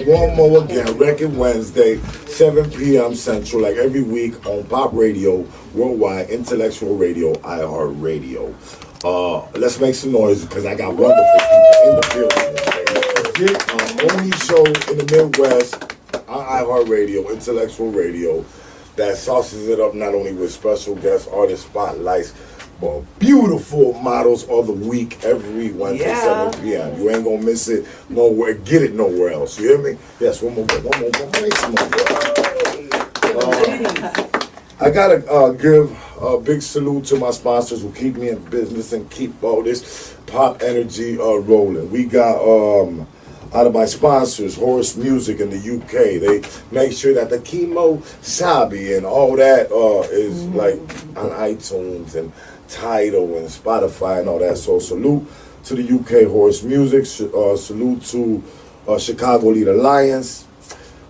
one more again, Record Wednesday, 7 p.m. Central, like every week on Pop Radio, Worldwide, Intellectual Radio, iHeartRadio. Let's make some noise because I got wonderful people in the building. Only show in the Midwest on iHeartRadio, Intellectual Radio, that sauces it up not only with special guest artist spotlights, but beautiful models of the week every Wednesday, 7 p.m. You ain't gonna miss it nowhere. Get it nowhere else. You hear me? Yes, one more. Make some more. I gotta give a big salute to my sponsors who keep me in business and keep all this pop energy rolling. We got out of my sponsors, Horse Music in the UK. They make sure that the Chemo Sabi and all that is like on iTunes and Tidal and Spotify and all that. So salute to the UK Horse Music. Salute to Chicago Lead Alliance.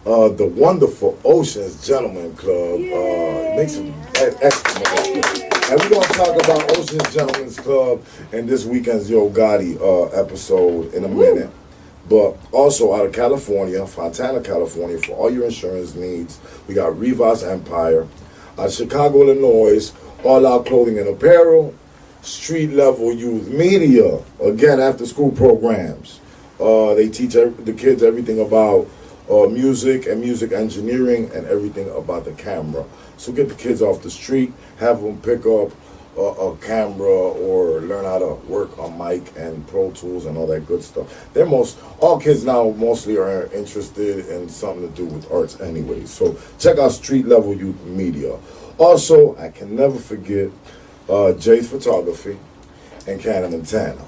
The wonderful Oceans Gentlemen Club. Make some extra noise. And we're going to talk about Oceans Gentlemen's Club in this weekend's Yo Gotti episode in a minute. But also out of California, Fontana, California, for all your insurance needs, we got Rivas Empire. Out of Chicago, Illinois, All Out Clothing and Apparel. Street Level Youth Media, again, after school programs. They teach the kids everything about music and music engineering and everything about the camera. So get the kids off the street, have them pick up a camera or learn how to work on mic and Pro Tools and all that good stuff. All kids now mostly are interested in something to do with arts anyway. So check out Street Level Youth Media. Also, I can never forget Jay's Photography and Canon Montana.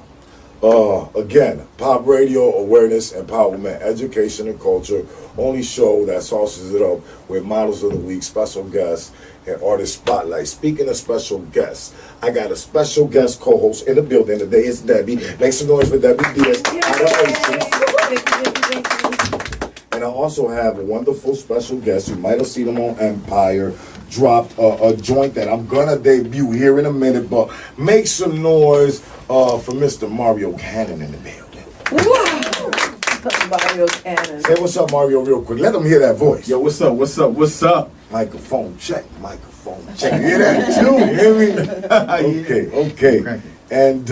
Again, pop radio, awareness, empowerment, education, and culture. Only show that sauces it up with models of the week, special guests, and artist spotlight. Speaking of special guests, I got a special guest co-host in the building today. It's Debbie. Make some noise for Debbie Diaz. And I also have a wonderful special guest. You might have seen him on Empire. Dropped a joint that I'm gonna debut here in a minute, but make some noise for Mr. Mario Canon in the building. Wow! Mario Canon. Say what's up, Mario, real quick. Let them hear that voice. Yo, what's up? Microphone check. You hear that too? You hear me? Okay. And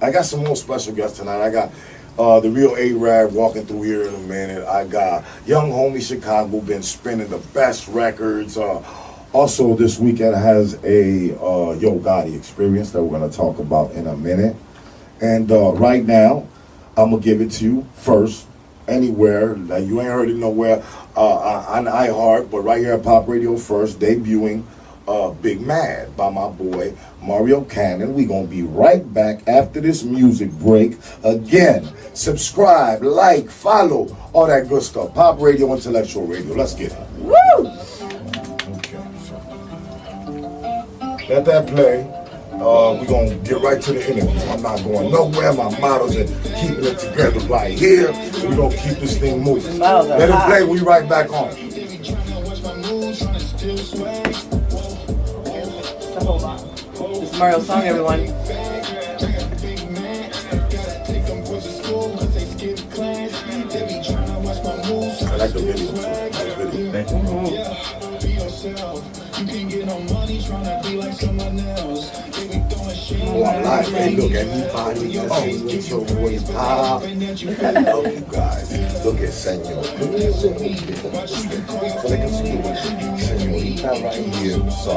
I got some more special guests tonight. I got the real A-Rab walking through here in a minute. I got Young Homie Chicago, been spinning the best records. Also this weekend has a Yo Gotti experience that we're going to talk about in a minute. And right now, I'm going to give it to you first, anywhere. Like, you ain't heard it nowhere on iHeart, but right here at Pop Radio first, debuting Big Mad by my boy Mario Canon. We gonna be right back after this music break. Again, subscribe, like, follow, all that good stuff. Pop Radio, Intellectual Radio. Let's get it. Woo! Okay, so let that play. We're gonna get right to the interview. I'm not going nowhere. My models are keeping it together right here. So we're gonna keep this thing moving. Let it play. We right back on. Hold on. This is Mario's song, everyone. I like the video too. Thank you. Oh, I'm live. Hey, look, everybody just your boy Pop. I love you guys. Look at Senor. So they can see Senorita right here. So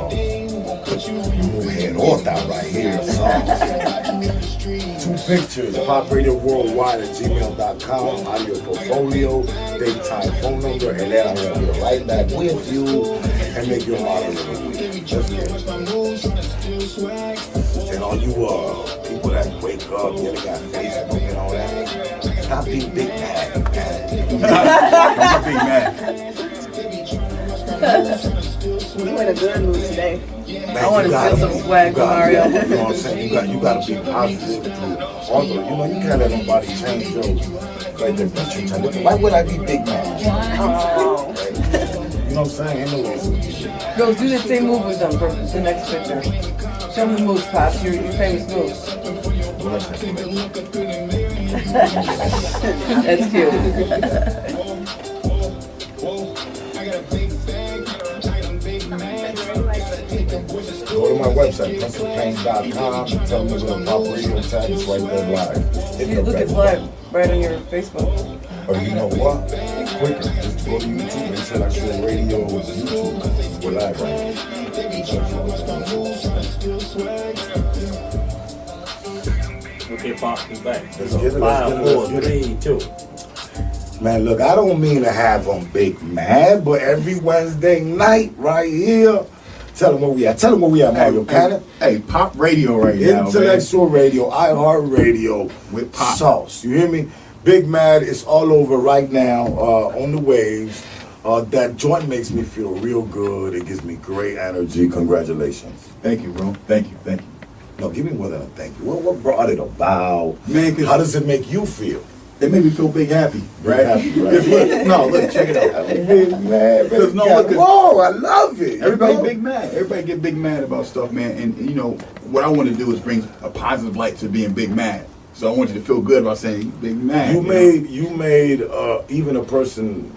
head off that right here. So 2 pictures. Pop Radio Worldwide at gmail.com. Audio portfolio, daytime phone number, and then I'm gonna be right back with you and make your model of the week. Let's get it. And all you people that wake up, you got Facebook and all that, stop being big mad. I'm big mad. You in a good mood today. Man, I want to feel some swag from Mario. You know what I'm saying? You got to be positive. Although, you can't let nobody change your right there. Why would I be big mad? Oh. You know what I'm saying? Ain't no reason. Girls, do the same move with them for the next picture. Show them the moves, Pops. Your famous moves. That's cute. website, PrincessPaint.com. Tell them to Pop Radio tag is right there live. You look, it's live right on your Facebook. Or you know what? Quicker. Just go to YouTube and Intellectual Radio YouTube. We're live right now. Okay, Pop, he's back. Let's get it. 5, 4, 3, 2. Man, look, I don't mean to have them big mad, but every Wednesday night right here, tell them where we at. Tell them where we at, Mario Canon. Hey, Pop Radio right now, Intellectual Radio, iHeartRadio With Pop. Sauce. You hear me? Big Mad is all over right now on the waves. That joint makes me feel real good. It gives me great energy. Congratulations. Thank you, bro. Thank you. No, give me more than a thank you. What brought it about? Man, 'cause how does it make you feel? it made me feel big happy, right? Happy, right? 'Cause look, check it out. Big Mad, Because whoa, I love it. Everybody you know? big mad. Everybody get big mad about stuff, man. And you know what I want to do is bring a positive light to being big mad. So I want you to feel good about saying you big mad. You made even a person.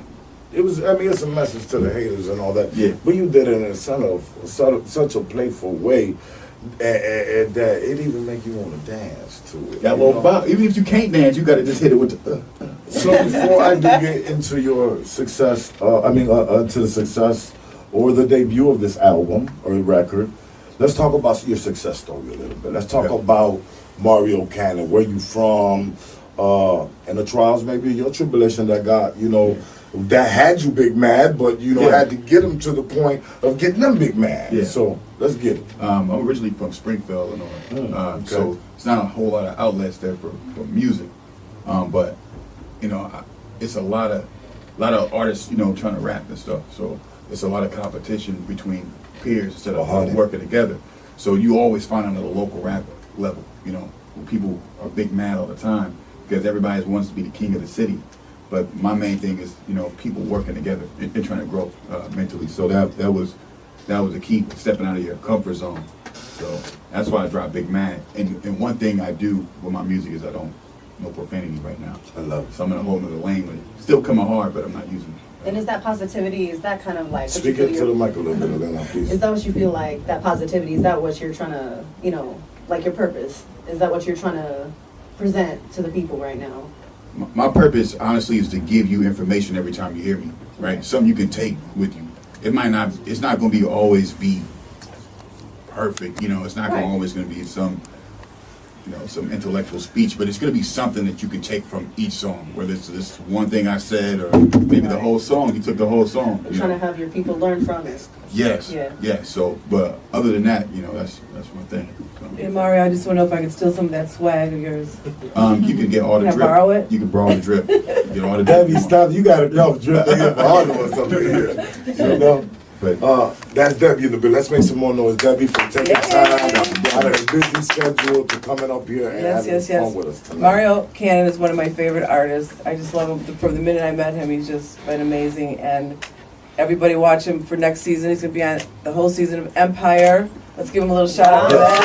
It's a message to the haters and all that. Yeah. But you did it in such a playful way, and that it even make you want to dance to it. Got a little bop. Even if you can't dance, you got to just hit it with the. So before I do get into your success, to the success or the debut of this album or record, let's talk about your success story a little bit. Let's talk about Mario Canon, where you from, and the trials, maybe your tribulation that got, that had you big mad, but had to get them to the point of getting them big mad. Yeah. So let's get it. I'm originally from Springfield, Illinois, Okay. so it's not a whole lot of outlets there for music, but it's a lot of artists, trying to rap and stuff. So it's a lot of competition between peers instead of working together. So you always find it at a local rap level, where people are big mad all the time because everybody wants to be the king of the city. But my main thing is, people working together and trying to grow mentally. So that was the key, stepping out of your comfort zone. So that's why I dropped Big Mad. And one thing I do with my music is I don't, no profanity right now. I love it. So I'm in a whole nother lane with it. Still coming hard, but I'm not using it. And is that positivity, is that kind of like... Speak into the mic a little bit, Elena, please. Is that what you feel like, that positivity, is that what you're trying to, like your purpose? Is that what you're trying to present to the people right now? My purpose, honestly, is to give you information every time you hear me, right? Something you can take with you. It's not going to always be perfect, it's not always going to be some intellectual speech, but it's going to be something that you can take from each song, whether it's this one thing I said or maybe the whole song. You took the whole song. You're trying to have your people learn from it. Yes. Yeah. So, but other than that, that's my thing. So, Hey Mario, I just want to know if I can steal some of that swag of yours. you can get all the Can I drip. borrow it? You can borrow the drip. Get all the drip. Debbie, stop. You got enough drip in for all of us up here. But That's Debbie in the building. Let's make some more noise, Debbie, for taking time out of a busy schedule to coming up here and having fun with us tonight. Mario Canon is one of my favorite artists. I just love him. From the minute I met him, he's just been amazing. And everybody watch him for next season. He's going to be on the whole season of Empire. Let's give him a little shout out to that.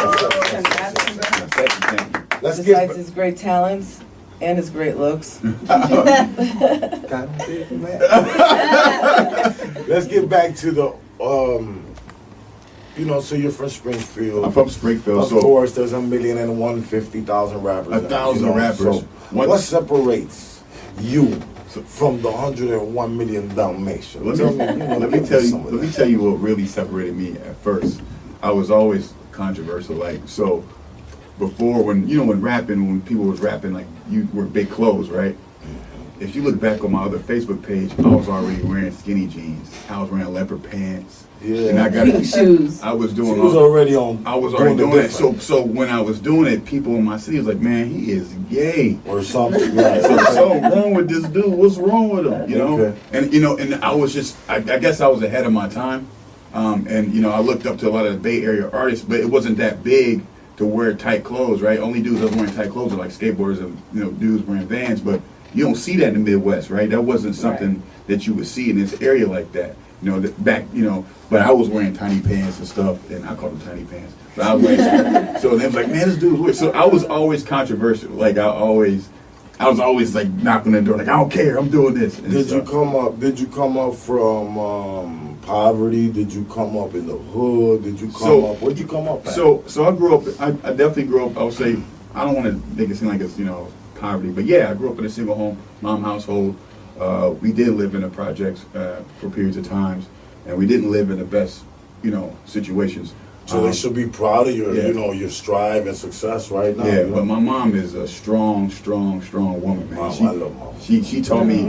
thank you. Let's Besides his great talents and his great looks. Let's get back to the so you're from Springfield. I'm from Springfield. Of course, there's 1,150,000 rappers. 1,000 rappers. So what separates you from the 101 million Dalmatians? Let me tell you what really separated me at first. I was always controversial, so before when people was rapping, like you were big clothes, right? If you look back on my other Facebook page, I was already wearing skinny jeans. I was wearing leopard pants. Yeah. And I got shoes. I was doing. She was already on. I was already doing that. So when I was doing it, people in my city was like, "Man, he is gay or something." Right. So wrong with this dude? What's wrong with him? Okay. And I was just. I guess I was ahead of my time. And I looked up to a lot of the Bay Area artists, but it wasn't that big to wear tight clothes, right? Only dudes that was wearing tight clothes are like skateboarders and dudes wearing Vans, but you don't see that in the Midwest, right? That wasn't something that you would see in this area like that. But I was wearing tiny pants and stuff, and I called them tiny pants. But I was wearing, so they was like, man, this dude's weird. So I was always controversial. Like I was always like knocking on the door, like I don't care, I'm doing this. And Did you come up from poverty? Did you come up in the hood? Did you come up? Where'd you come up at? So I grew up. I definitely grew up. I would say I don't want to make it seem like it's poverty, but yeah, I grew up in a single home mom household. We did live in the projects for periods of times, and we didn't live in the best situations. So they should be proud of your, Yeah. your strive and success right now. Yeah, but my mom is a strong woman, man. Mom, I love mom. She told me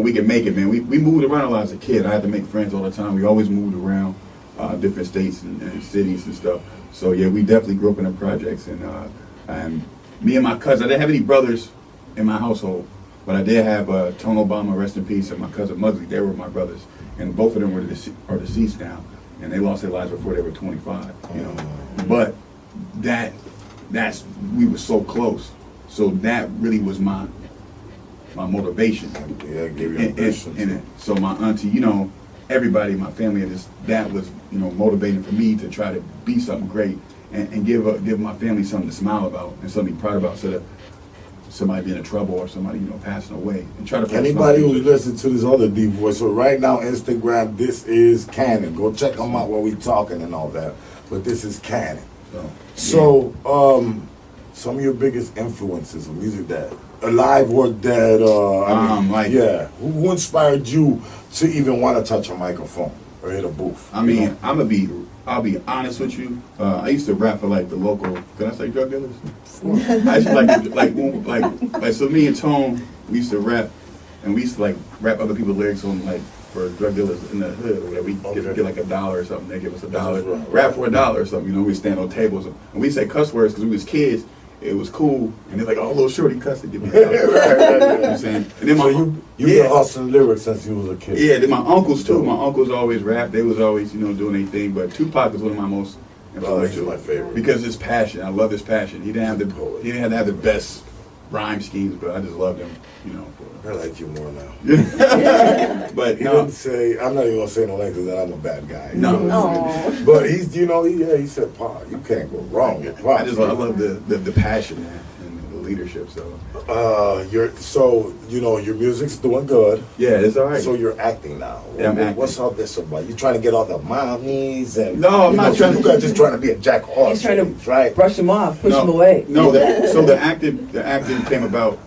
we could make it, man. We moved around a lot as a kid. I had to make friends all the time. We always moved around different states and cities and stuff. So yeah, we definitely grew up in the projects, and me and my cousin. I didn't have any brothers in my household, but I did have Tone Obama, rest in peace, and my cousin Muggsy. They were my brothers, and both of them are deceased now. And they lost their lives before they were 25, But we were so close. So that really was my motivation. Yeah, it gave you ambition. And so my auntie, everybody in my family, that was, motivating for me to try to be something great and give my family something to smile about and something to be proud about, instead of somebody being in trouble or somebody, passing away. And try to Anybody who's listening to this other deep voice, so right now, Instagram, this is Canon. Go check them out while we talking and all that. But this is Canon. So, some of your biggest influences of music, that alive or dead, who inspired you to even want to touch a microphone or hit a booth? I mean, I'll be honest with you. I used to rap for like the local. Can I say drug dealers? I used to like so me and Tone, we used to rap, and we used to like rap other people's lyrics on like for drug dealers in the hood or whatever. We get like $1 or something. They give us $1. Rap for $1 or something. We stand on tables and we say cuss words because we was kids. It was cool, and they're like, "Oh, little shorty cussing, give me $1." You know what I'm saying? And then you been hustling lyrics since you was a kid. Yeah, then my uncles too. My uncles always rap. They was always, doing their thing. But Tupac is one of my most influential. He's my favorite. Because his passion. I love his passion. He didn't have to have the best rhyme schemes, but I just loved him, I like you more now. But He didn't say, I'm not even going to say no length because I'm a bad guy. No. You know what I'm saying? But he's, he said, Pa, you can't go wrong with Pa. I love the passion, man, and the leadership. So your music's doing good. yeah, it's all right. So you're acting now. Yeah, I'm acting. What's all this about? You trying to get all the mommies and No, I'm not trying to- You guys just trying to be a jack horse. He's trying to right? brush him off, push him away. No, so the acting came about.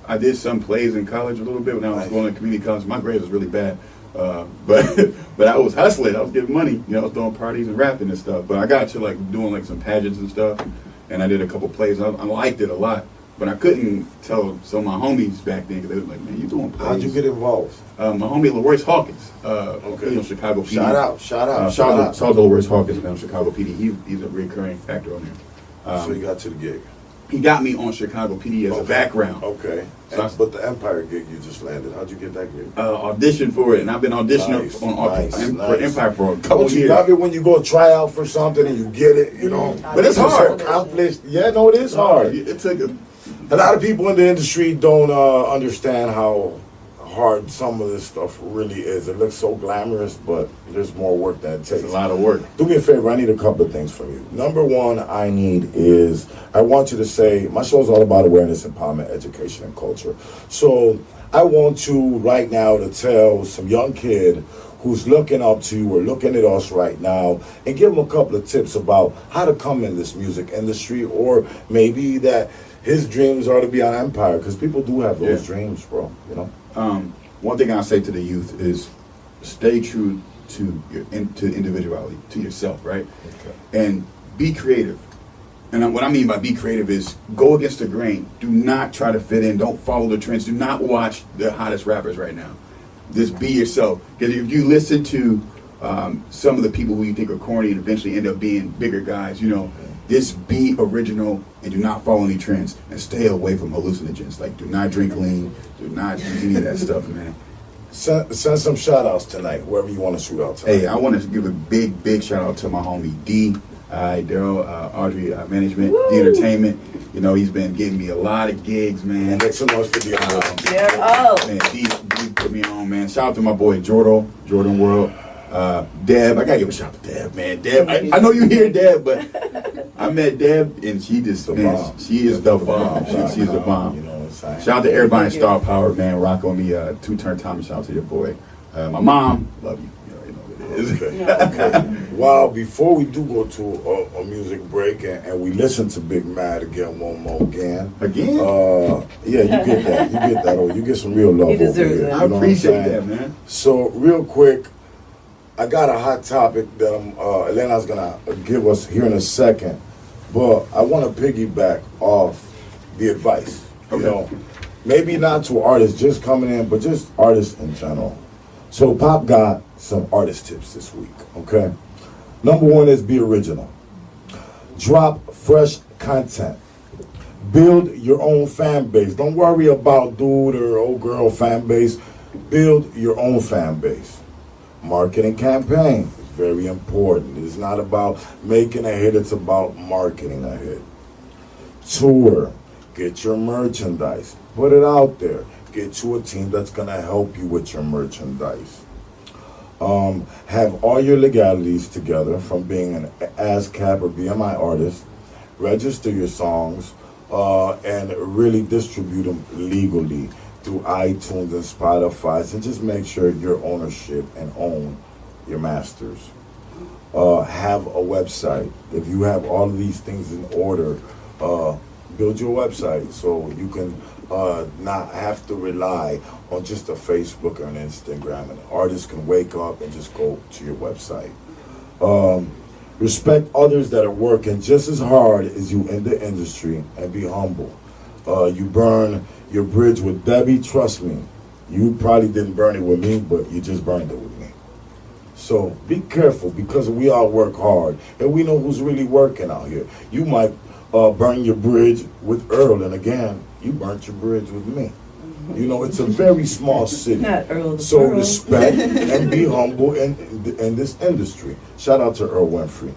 I did some plays in college a little bit when I was going to community college. My grades was really bad, but I was hustling. I was getting money. I was throwing parties and rapping and stuff. But I got to like doing like some pageants and stuff, and I did a couple plays. I liked it a lot, but I couldn't tell some of my homies back then because they were like, "Man, you doing plays?" How'd you get involved? My homie Leroyce Hawkins, Chicago PD. Shout out. Shout out to Leroyce Hawkins, man, Chicago PD. He's a recurring factor on there. So you got to the gig. He got me on Chicago PD as a background. Okay. So But the Empire gig you just landed, how'd you get that gig? Auditioned for it, and I've been auditioning for Empire for a couple But you years. love it when you go try out for something and you get it, But it's hard. So accomplished. Yeah, no, it is hard. It took A lot of people in the industry don't understand how hard some of this stuff really is. It looks so glamorous, but there's more work that it takes. a lot of work. Do me a favor, I need a couple of things from you. Number one, I want you to say, my show is all about awareness, empowerment, education, and culture. So I want you right now to tell some young kid who's looking up to you or looking at us right now and give them a couple of tips about how to come in this music industry, or maybe that his dreams are to be on Empire, because people do have those dreams, bro, One thing I say to the youth is stay true to individuality, to yourself, right? Okay. And be creative. And what I mean by be creative is go against the grain. Do not try to fit in. Don't follow the trends. Do not watch the hottest rappers right now. Just be yourself. Because if you listen to some of the people who you think are corny and eventually end up being bigger guys, just be original and do not follow any trends, and stay away from hallucinogens. Like, do not drink lean, do not do any of that stuff, man. Send some shout outs tonight, wherever you want to shoot out tonight. Hey, I want to give a big shout out to my homie D, Daryl, Audrey Management, Woo! D Entertainment. He's been getting me a lot of gigs, man. Make some noise for D. Man, D put me on, man. Shout out to my boy Jordan World. Deb, I gotta give a shout out to Deb, man. Deb, I know you hear Deb, but I met Deb and she just, man, she is the bomb. She's the bomb. Shout out to everybody in Star Power, man. Rock on me, 2 Turn Thomas. Shout out to your boy. My mom, love you. You already know what it is. Okay. Well, before we do go to a music break and we listen to Big Mad again one more again. Again? Yeah, you get that. You get that. Oh, you get some real love. He deserves over here, it. you I know what I'm appreciate saying? that, man. So real quick, I got a hot topic that Elena's gonna give us here in a second, but I want to piggyback off the advice. You Okay. know, maybe not to artists just coming in, but just artists in general. So Pop got some artist tips this week. Okay, number one is be original. Drop fresh content. Build your own fan base. Don't worry about dude or old girl fan base. Build your own fan base. Marketing campaign is very important. It's not about making a hit, it's about marketing a hit. Tour. Get your merchandise. Put it out there. Get you a team that's going to help you with your merchandise. Have all your legalities together from being an ASCAP or BMI artist. Register your songs and really distribute them legally through iTunes and Spotify, and just make sure your ownership and own your masters. Have a website. If you have all of these things in order, build your website so you can not have to rely on just a Facebook or an Instagram. And artists can wake up and just go to your website. Respect others that are working just as hard as you in the industry and be humble. You burn your bridge with Debbie, trust me. You probably didn't burn it with me, but you just burned it with me. So be careful because we all work hard and we know who's really working out here. You might burn your bridge with Earl, and again, you burnt your bridge with me. You know, it's a very small city. Not Earl the So Pearl. respect and be humble in this industry. Shout out to Earl Winfrey.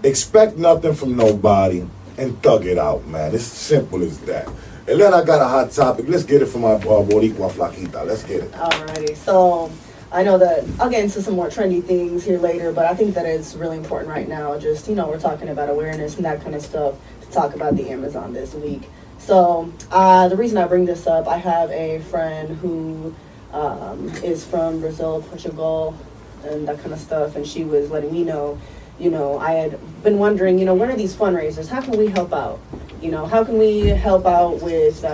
Expect nothing from nobody and thug it out, man. It's simple as that. And then I got a hot topic. Let's get it from my Boricua Flaquita. Let's get it. Alrighty, so I know that I'll get into some more trendy things here later, but I think that it's really important right now. Just, you know, we're talking about awareness and that kind of stuff to talk about the Amazon this week. So the reason I bring this up, I have a friend who is from Brazil, Portugal, and that kind of stuff, and she was letting me know, you know, I had been wondering, you know, what are these fundraisers? How can we help out? You know, how can we help out with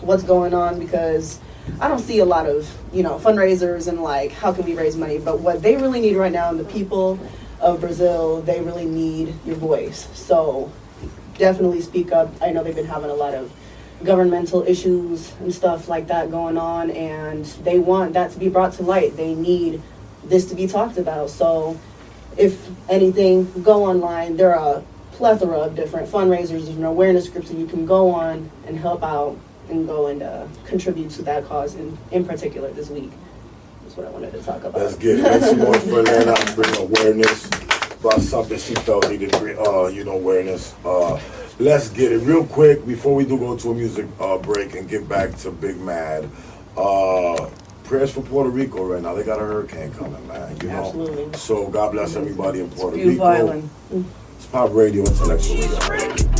what's going on? Because I don't see a lot of, you know, fundraisers and like, how can we raise money? But what they really need right now, and the people of Brazil, they really need your voice. So definitely speak up. I know they've been having a lot of governmental issues and stuff like that going on, and they want that to be brought to light. They need this to be talked about. So if anything, go online. There are a plethora of different fundraisers and awareness groups that you can go on and help out and go and contribute to that cause in particular this week. That's what I wanted to talk about. Let's get it. Make some noise for Lena. Bring awareness about something she felt needed, you know, awareness. Let's get it real quick before we do go to a music break and get back to Big Mad. Prayers for Puerto Rico right now. They got a hurricane coming, man. You know. Absolutely. So God bless everybody in Puerto Beautiful Rico. island. It's Pop Radio, Intellectual Radio.